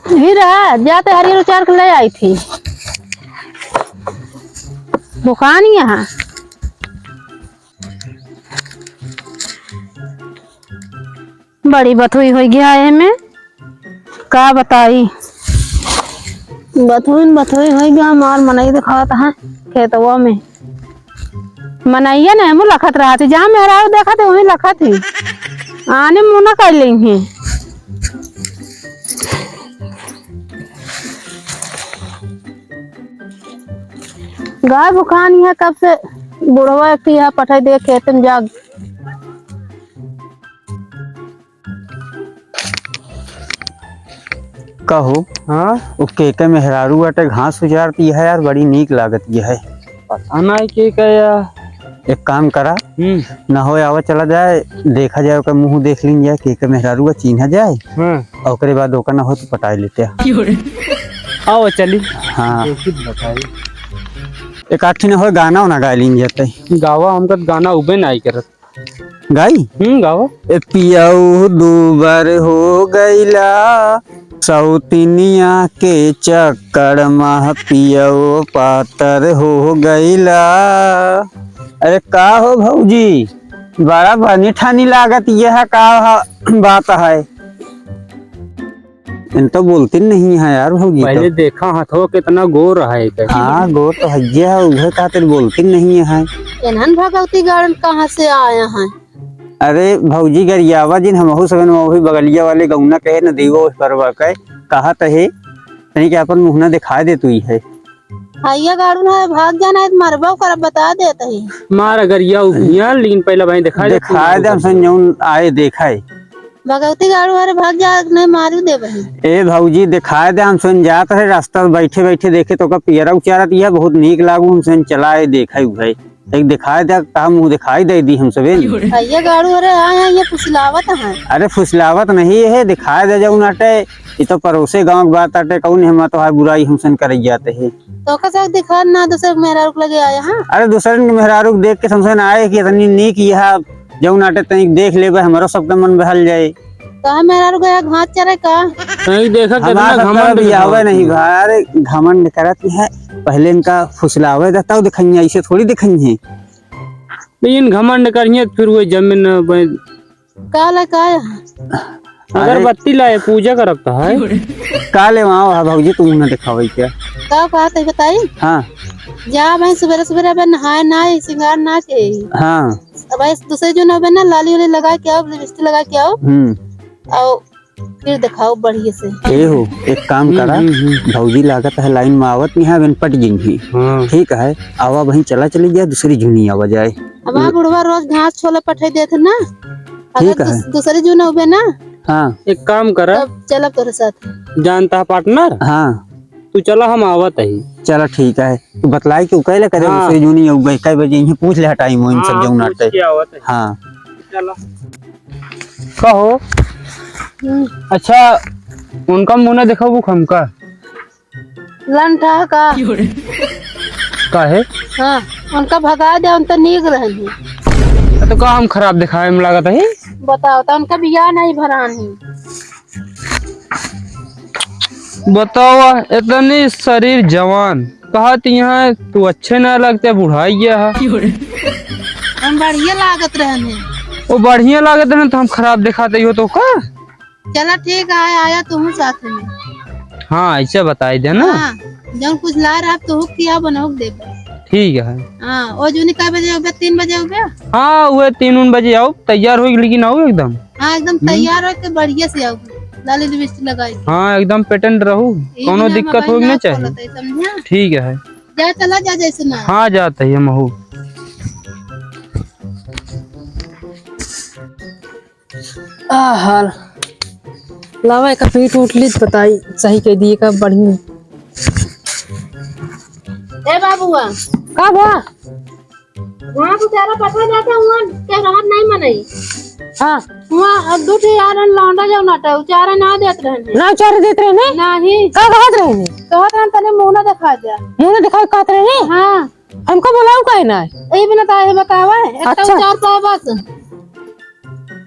हीरा जाते हरियर उचार के ले आई थी दुकान यहाँ। बड़ी बथुई हो गया है में का बताई। बथुई हो गया मार मनई दिखाता है खेतवा में मनैया ने मुँह लखत रहा थी जहाँ मेहरा देखा थे वहीं लखत थी आने मुँह न कर लेंगे। गाय भुखान है कब से बुढ़वा की है पठाई दे खेत में जाग। कहो हाँ के मेहरारू अटे घास उजारती है यार बड़ी नीक लागत ये है। पता नहीं के क्या। एक काम करा ना हो आवा चला जाए देखा जाए ओकर मुंह देख लीन जाए के मेहरारू चिन्हा जाए और ओकरे बाद ओकर ना हो तो पटाई लेते आओ चली। हाँ बताई एक आठी ना हो गाना उना गा लीन जाते गावा हमका गाना उबे नहीं करत गाई गावा ए पियाऊ दूबर हो गईला सौतिनिया के चक्कर में पियाऊ पातर हो गईला। अरे का हो भौजी बड़ा बनी ठानी लागत यह का बात है। इन तो बोलती नहीं है यार भौजी। पहले देखा हाथों कितना गोर है। हाँ गोर तो है उधर खातिर बोलती नहीं है। इन्हन भगवती गार्डन कहाँ से आया है। अरे भौजी गरियावा जिन हमहू सगन वही बगलिया वाले गौना कहे न देवो परवा कहे कहा तहे तनी के अपन मुहना दिखा दे तू है। भैया गाड़ू है भाग जाना है मरबा कर बता देता ही मार गरिया उभिया लेकिन पहले भाई दिखा दे हम संजौन आए देखाए भगवती गाड़ू अरे भाग जा नहीं मारू दे बही। ए भौजी दिखाए दे हम सुन जात है रास्ता बैठे बैठे देखे तो का पियरा उचारत यह बहुत नीक लागू हम सुन चलाए देखा है एक दिखाए दे का मुंह दिखाई दे दी हम सबे भैया गाड़ू अरे आया ये फुसलावत है। अरे फुसलावत नहीं है दिखाए दे जाऊ नाटे ये तो पड़ोसे गांव की बात आटे कौन हम तो बुराई हमसन कर जाते है तो कैसे दिखा ना दूसरे मेहरारू लगे आया। हाँ अरे दूसरे मेहरारू देख के समझन आए कि इतनी नीक यह जऊ नाटे तनिक देख लेबे हमारा सबका मन बहल जाए। कहा मेहरारू गया घास चरे का नहीं देखा कितना घमंड आवे नहीं भाई घमंड करत है पहले इनका फुसलावे तब दिखाई ऐसे थोड़ी दिखाई है। लेकिन घमंड करिए फिर वो जमीन काला का अगरबत्ती लाए पूजा करता है काले वहाँ भौजी तुम न दिखावे क्या का बात है बताई। हाँ जा भाई सवेरे सवेरे अब नहाए ना सिंगार ना के। हाँ अब दूसरे जो ना ना लाली वाली लगा के आओ लिपस्टिक लगा के आओ और फिर दिखाओ बढ़िया से। ए हो एक काम करा भौजी लागत है लाइन में आवत नहीं है पट गई ठीक है आवा वहीं चला चली जाए दूसरी झुनी आवा जाए। अब बुढ़वा रोज घास छोले पठे देते ना ठीक अगर है दूसरी जो ना ना हाँ एक काम कर चला तेरे साथ जानता है पार्टनर। हाँ तू चला हम आवत ही चला ठीक है तू बतलाई क्यों कहले करे दूसरी झुनी आऊ कई बजे यहीं पूछ ले टाइम हो इन सब जऊ नाटे। हाँ चला कहो अच्छा उनका मुंह देखो वो खमका लंठा का है। हाँ उनका भगा दे उन तो नीक रहनी तो का हम खराब दिखाए में लागत है। बताओ तो उनका बियाह नहीं भरानी। बताओ इतनी शरीर जवान कहत यहाँ तू अच्छे ना लगते बुढ़ाई है। हम बढ़िया लागत रहने वो बढ़िया लागत है तो हम खराब दिखाते हो तो का। चला ठीक है आया तुम साथ में। हाँ ऐसे बताई दे ना। हाँ, जब कुछ ला रहा तो हुक किया बनाओ दे ठीक है। हाँ और जो निकाल बजे हो गया 3 बजे हो गया। हाँ वो 3 बजे आओ तैयार हो लेकिन आओ एकदम। हाँ एकदम तैयार हो के बढ़िया से आओ लाली लिपस्टिक लगाई। हाँ एकदम पेटेंट रहू कोनो दिक्कत हो नहीं चाहिए। ठीक है जा चला जा जैसे ना। हाँ जाते है महू हाल लावा का पीठ उठली बताई सही कह दिए का बढ़िया। ए बाबूआ का बा वहां तो तेरा पता जाता हुआ क्या राहत नहीं मनई। हां वहां अब दूठे यार लौंडा जाओ नाटा उचारा ना देत रहने ना उचारा देत रहने नहीं का कहत रहने तने मुंह ना दिखा दे मुंह ना दिखा कहत रहने। हां हमको बुलाओ काहे ना ए बिना ताए बतावा एक तो उचार पाए बस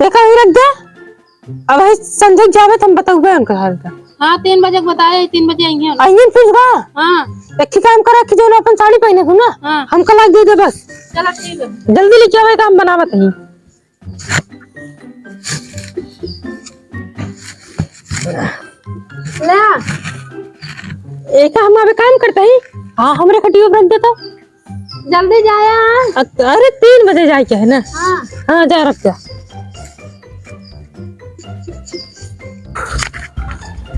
देखा ही रख दे अब भाई संजय जावे तुम बताओगे उनका हाल का। हाँ 3 बजे बताए 3 बजे आएंगे आइए फिर बा। हाँ एक काम करा कि जो अपन साड़ी पहने को ना हाँ। हम कल दे दे बस। चलो ठीक है जल्दी लेके आवे काम बनावत नहीं। ले एक हम अबे काम करते हैं। हाँ हमरे खटियो रख दे तो जल्दी जाया। अरे 3 बजे जाए के है ना। हाँ हाँ जा रख जा।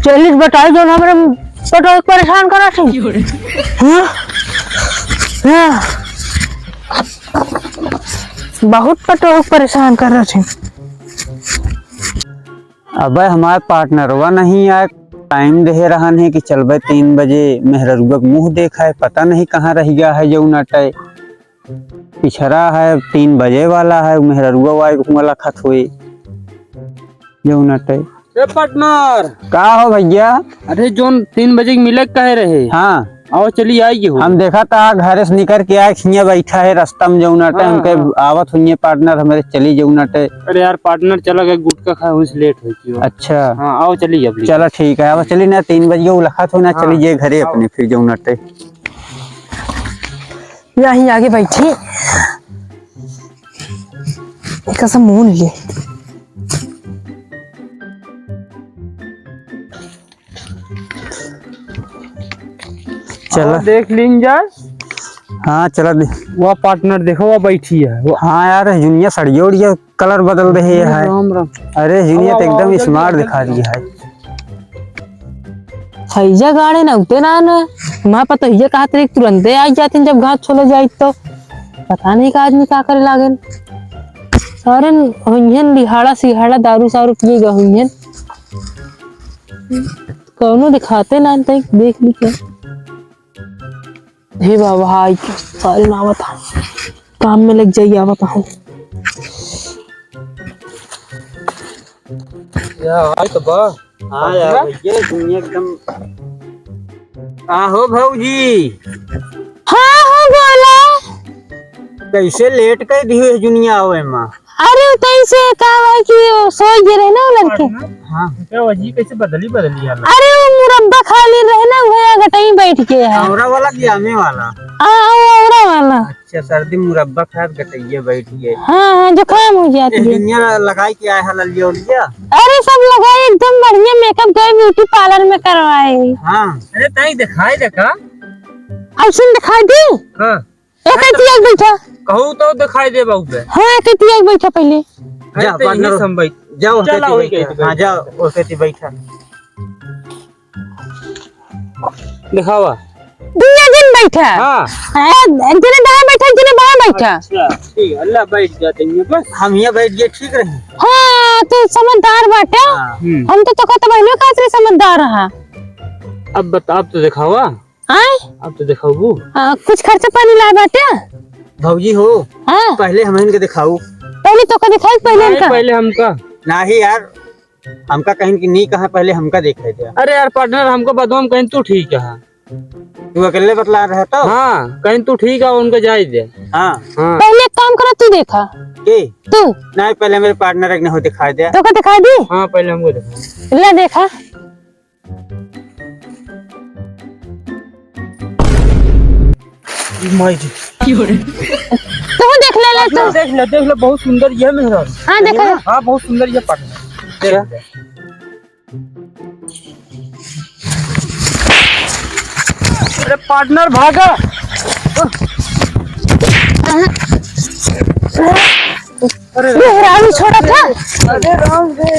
40 बताई जो हमरे पटो परेशान करा थी। हाँ हाँ बहुत पटो परेशान कर रहे थे। अबे हमारे पार्टनरवा नहीं आए, टाइम दे रहा है कि चल भाई 3 बजे मेहरुआ का मुंह देखा है, पता नहीं कहाँ रह गया है जो नटे पिछड़ा है 3 बजे वाला है मेहरुआ वाला खत हुए जो नटे। पार्टनर का हो भैया? अरे जोन 3 बजे मिले कह रहे। हाँ आओ चली आएगी हो। हम देखा था घर से निकल के आए खिया बैठा है रास्ता में जो नटे उनके आवत हुई पार्टनर हमारे चली जो नटे। अरे यार पार्टनर चला गया गुटका खा हुई लेट हुई। अच्छा हाँ आओ चलिए अब। चलो ठीक है अब चली ना 3 बजे वो लखा तो ना चली जे घरे अपने फिर जो नटे यहीं आगे बैठी कसम मुंह लिए। चलो देख लीन जाए। हाँ चलो वो पार्टनर देखो वो बैठी है वो। हाँ यार जुनिया सड़िया उड़िया कलर बदल रही है। राम राम। अरे जुनिया तो एकदम स्मार्ट दिखा रही है। हैजा गाड़ी ना उते ना मैं पता ही कहा तेरे तुरंत आ जाते जब घाट छोले जाए तो पता नहीं का आदमी का करे लागे सारे हुइयन लिहाड़ा सिहाड़ा दारू सारू पिए गए हुइयन कौनो दिखाते ना देख ली क्या। हे बाबा हाय सारे ना बता काम में लग जाइए आवत हूँ। यार तो बा हाँ यार भैया दुनिया एकदम। हो भौजी। हाँ हाँ बोला कैसे लेट कर दी हुई जुनिया आवे माँ। अरे तई से का है कि सो गिरे ना लड़के। हाँ क्या वजी कैसे बदली हाल। अरे वो मुरब्बा खाली रहे ना वो गटाई बैठ के है। औरा वाला कि आमे वाला? औरा वाला। अच्छा सर्दी मुरब्बा खा गटइये बैठ गए। हाँ हाँ जुकाम हो जाती है। दुनिया लगाई के आए हल लियो लिया। अरे सब लगाए एकदम बढ़िया मेकअप गए ब्यूटी पार्लर में करवाए। हाँ अरे ताई दिखाई देखा। अब सुन दिखाई दी। हाँ एक तियाग बैठा कहूँ तो दिखाई दे बाबू पे। हाँ एक तियाग बैठा पहले। जा पार्टनर संभाई जाओ हाँ जाओ ओके बैठा दिखावा। दुनिया दिन बैठा। हाँ जने दाएं बैठा जने बाएं बैठा। अच्छा ठीक है अल्लाह बैठ जाते हैं बस हम यहाँ बैठ गए ठीक रहे। हाँ तो समझदार बाटे। हम तो कहते बहनों का असली समझदार रहा। अब बता अब तो दिखावा। आए अब तो दिखाऊ। कुछ खर्चा पानी लाए बाटे भौजी हो। हाँ पहले हम इनके दिखाऊ। पहले तो का दिखाई पहले इनका। पहले हमका नहीं यार हमका कहीं की नहीं कहा पहले हमका देखे थे। अरे यार पार्टनर हमको बदनाम कहीं तू ठीक है। तू अकेले बतला रहा था। हाँ कहीं तू ठीक है उनको जाए दे। हाँ हाँ पहले एक काम करा तू देखा के तू नहीं पहले मेरे पार्टनर एक ने हो दिखाई दिया। तो का दिखाई दी। हाँ पहले हमको दिखा। ले देखा तू देख ले तू देख ले बहुत सुंदर ये मेहरा। हाँ देखा। हाँ बहुत सुंदर ये पार्टनर। अरे पार्टनर भागा। राम छोड़ा था। अरे राम रे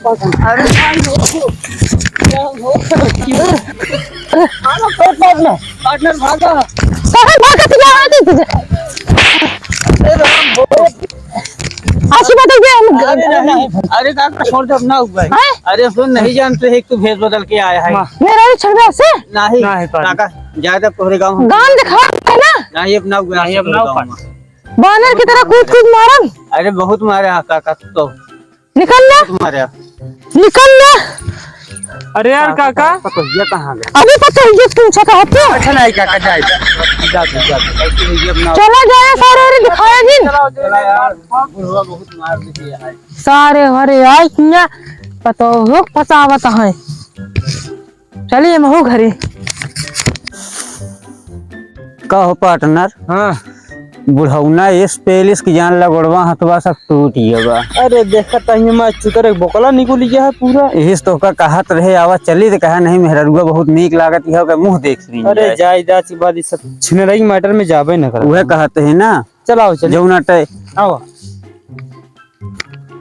अरे पार्टनर भागा। कहाँ भागा तुझे आती तुझे। अच्छी बात है। अरे काका छोड़ दो ना हुआ। अरे सुन नहीं जानते है तू भेष बदल के आया है। मेरा भी छोड़ से नहीं काका ज्यादा तोहरे गाँव गान दिखा है ना। नहीं अपना नहीं अपना बानर की तरह कूद कूद मारम। अरे बहुत मारे काका तो निकल ना मारे निकल ना। अरे यार काका पतोहिया कहाँ गए? अभी पतोहिया तुमसे कहते हो। अच्छा नहीं काका जाए जा अपना चला जाए सारे दिखाया जी बहुत मार दिया है। सारे हरे आई किया पतो हो फसावत है। चलिए महू घरे। कहो पार्टनर हाँ बुढ़ौना इस पेलिस की जान लगड़वा हथवा सब टूट गया। अरे देखा तही मैं चुतर एक बोकला निकल गया है पूरा। यही तो का कहत रहे आवा चली तो कहा नहीं मेहरुआ बहुत नीक लागत है के मुंह देख ली। अरे जाय जाची बात सब छिनरई मैटर में जाबे न कर। वह कहते है ना चलाओ चल जौना टे आओ